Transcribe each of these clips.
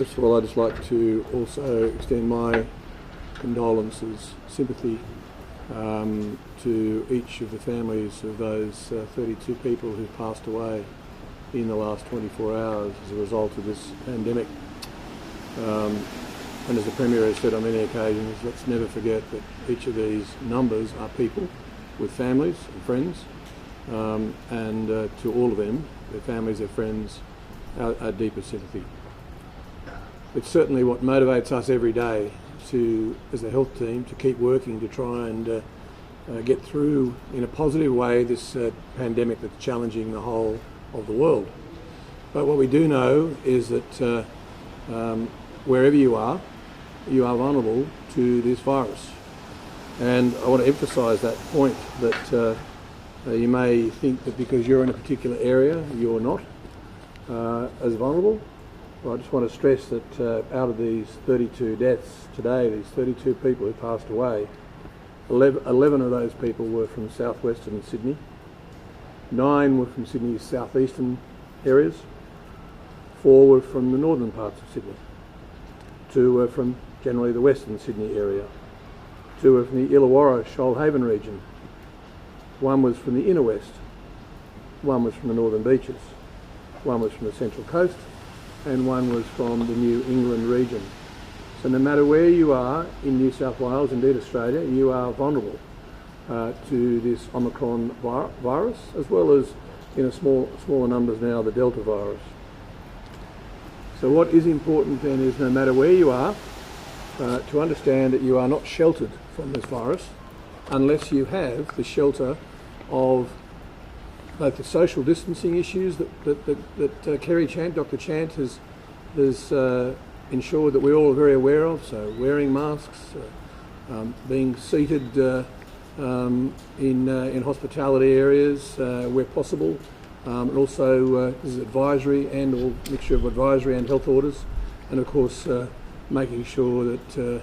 First of all, I'd just like to also extend my condolences, sympathy to each of the families of those 32 people who passed away in the last 24 hours as a result of this pandemic. And as the Premier has said on many occasions, let's never forget that each of these numbers are people with families and friends, and to all of them, their families, their friends, our deepest sympathy. It's certainly what motivates us every day to, as the health team, to keep working to try and get through in a positive way this pandemic that's challenging the whole of the world. But what we do know is that wherever you are vulnerable to this virus. And I want to emphasise that point that you may think that because you're in a particular area, you're not as vulnerable. Well, I just want to stress that out of these 32 deaths today, these 32 people who passed away, 11 of those people were from southwestern Sydney, 9 were from Sydney's southeastern areas, 4 were from the northern parts of Sydney, 2 were from generally the western Sydney area, 2 were from the Illawarra Shoalhaven region, 1 was from the inner west, 1 was from the northern beaches, 1 was from the central coast, and 1 was from the New England region. So no matter where you are in New South Wales, indeed Australia, you are vulnerable to this Omicron virus, as well as in smaller numbers now the Delta virus. So what is important then is no matter where you are, to understand that you are not sheltered from this virus unless you have the shelter of both the social distancing issues that Kerry Chant, Dr. Chant has ensured that we're all very aware of, so wearing masks, being seated in hospitality areas where possible, and also this is advisory and or mixture of advisory and health orders, and of course making sure that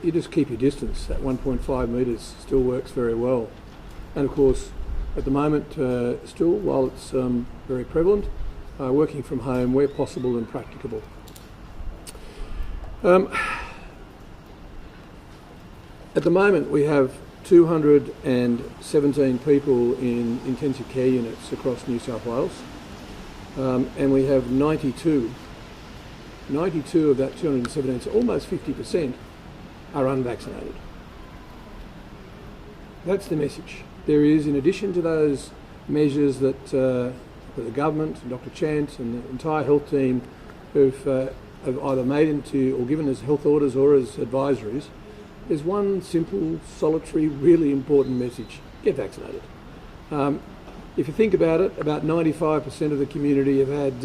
you just keep your distance. That 1.5 metres still works very well, and of course at the moment, still, while it's very prevalent, working from home where possible and practicable. At the moment, we have 217 people in intensive care units across New South Wales, and we have 92 of that 217, so almost 50%, are unvaccinated. That's the message. There is, in addition to those measures that the government, and Dr. Chant and the entire health team have either made into or given as health orders or as advisories, there's one simple, solitary, really important message: get vaccinated. If you think about it, about 95% of the community have had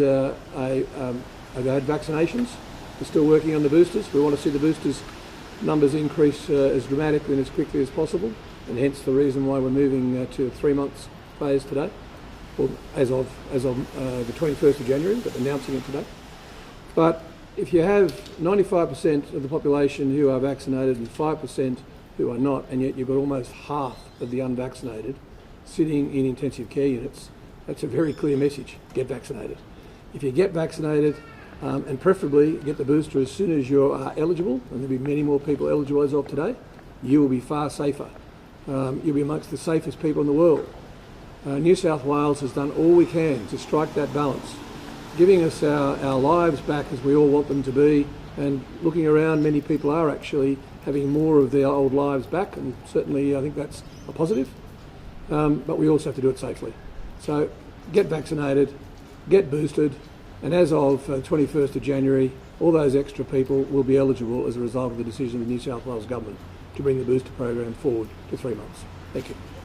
vaccinations. We're still working on the boosters. We want to see the boosters numbers increase as dramatically and as quickly as possible, and hence the reason why we're moving to a 3 months phase today, or as of the 21st of January, but announcing it today. But if you have 95% of the population who are vaccinated and 5% who are not, and yet you've got almost half of the unvaccinated sitting in intensive care units, that's a very clear message: get vaccinated. If you get vaccinated, and preferably get the booster as soon as you are eligible, and there'll be many more people eligible as of today, you will be far safer. You'll be amongst the safest people in the world. New South Wales has done all we can to strike that balance, giving us our lives back as we all want them to be, and looking around, many people are actually having more of their old lives back, and certainly I think that's a positive, but we also have to do it safely. So get vaccinated, get boosted, and as of 21st of January, all those extra people will be eligible as a result of the decision of the New South Wales Government to bring the booster program forward to 3 months. Thank you.